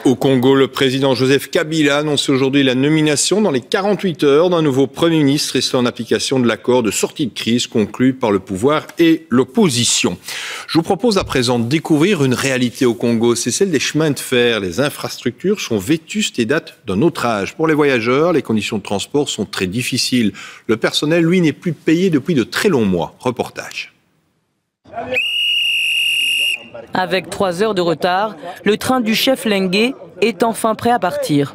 Au Congo, le président Joseph Kabila annonce aujourd'hui la nomination dans les 48 heures d'un nouveau Premier ministre et cela en application de l'accord de sortie de crise conclu par le pouvoir et l'opposition. Je vous propose à présent de découvrir une réalité au Congo, c'est celle des chemins de fer. Les infrastructures sont vétustes et datent d'un autre âge. Pour les voyageurs, les conditions de transport sont très difficiles. Le personnel, lui, n'est plus payé depuis de très longs mois. Reportage. Avec 3 heures de retard, le train du chef Lengue est enfin prêt à partir.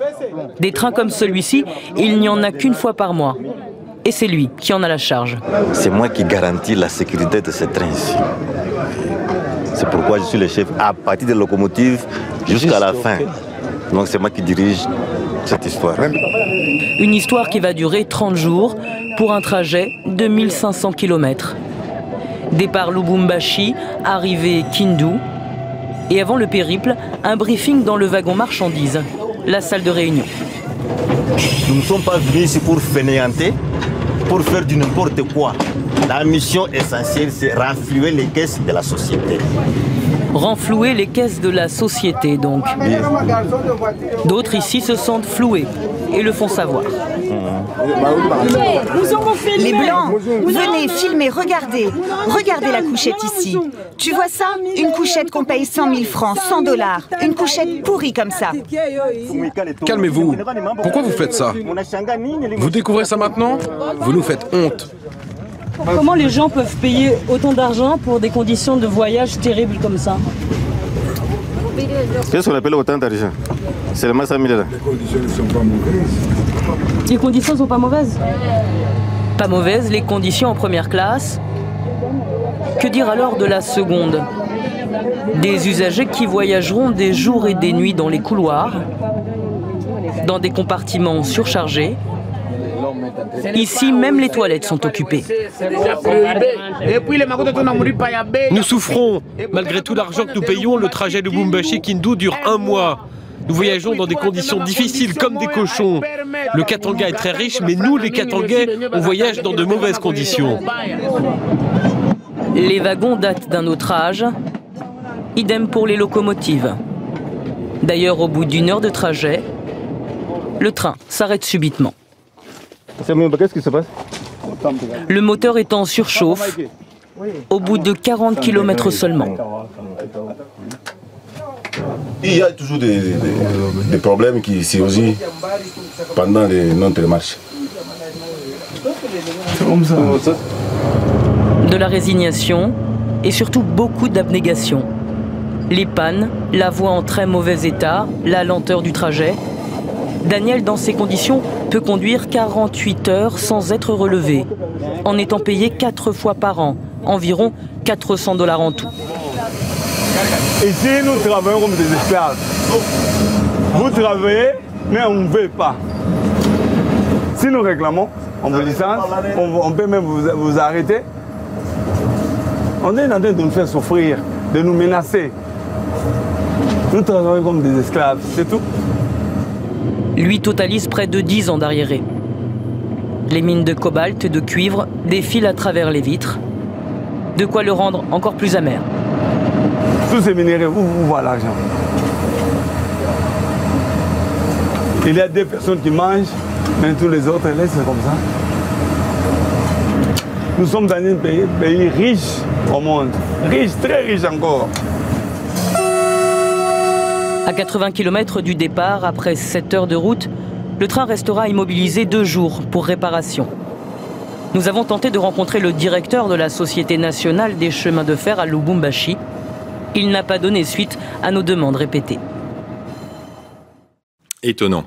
Des trains comme celui-ci, il n'y en a qu'une fois par mois. Et c'est lui qui en a la charge. C'est moi qui garantis la sécurité de ce train ici. C'est pourquoi je suis le chef à partir des locomotives jusqu'à la fin. Donc c'est moi qui dirige cette histoire. Une histoire qui va durer 30 jours pour un trajet de 1500 km. Départ Lubumbashi, arrivée Kindu. Et avant le périple, un briefing dans le wagon marchandises, la salle de réunion. Nous ne sommes pas venus ici pour fainéanter, pour faire du n'importe quoi. La mission essentielle, c'est renflouer les caisses de la société. Renflouer les caisses de la société, donc. D'autres ici se sentent floués et le font savoir. Les Blancs, venez filmer, regardez. Regardez la couchette ici. Tu vois ça? Une couchette qu'on paye 100 000 francs, 100 $. Une couchette pourrie comme ça. Calmez-vous. Pourquoi vous faites ça? Vous découvrez ça maintenant? Vous nous faites honte. Comment les gens peuvent payer autant d'argent pour des conditions de voyage terribles comme ça? Qu'est-ce qu'on appelle autant d'argent? C'est le masse à 1000 $. Les conditions sont pas mauvaises? Pas mauvaises, les conditions en première classe. Que dire alors de la seconde? Des usagers qui voyageront des jours et des nuits dans les couloirs, dans des compartiments surchargés. Ici, même les toilettes sont occupées. Nous souffrons. Malgré tout l'argent que nous payons, le trajet de Lubumbashi-Kindu dure 1 mois. Nous voyageons dans des conditions difficiles comme des cochons. Le Katanga est très riche, mais nous, les Katangais, on voyage dans de mauvaises conditions. Les wagons datent d'un autre âge. Idem pour les locomotives. D'ailleurs, au bout d'1 heure de trajet, le train s'arrête subitement. Qu'est-ce qui se passe? Le moteur est en surchauffe, au bout de 40 km seulement. Il y a toujours des problèmes qui surgissent pendant notre marche. C'est comme ça. De la résignation et surtout beaucoup d'abnégation. Les pannes, la voie en très mauvais état, la lenteur du trajet. Daniel, dans ces conditions, peut conduire 48 heures sans être relevé, en étant payé 4 fois par an, environ 400 $ en tout. Ici, nous travaillons comme des esclaves. Vous travaillez, mais on ne veut pas. Si nous réclamons en vos licences, on peut même vous arrêter. On est en train de nous faire souffrir, de nous menacer. Nous travaillons comme des esclaves, c'est tout. Lui totalise près de 10 ans d'arriéré. Les mines de cobalt et de cuivre défilent à travers les vitres. De quoi le rendre encore plus amer. Tous ces minéraux, où va l'argent? Il y a des personnes qui mangent, mais tous les autres laissent comme ça. Nous sommes dans un pays riche au monde. Riche, très riche encore. À 80 km du départ, après 7 heures de route, le train restera immobilisé 2 jours pour réparation. Nous avons tenté de rencontrer le directeur de la Société nationale des chemins de fer à Lubumbashi. Il n'a pas donné suite à nos demandes répétées. Étonnant.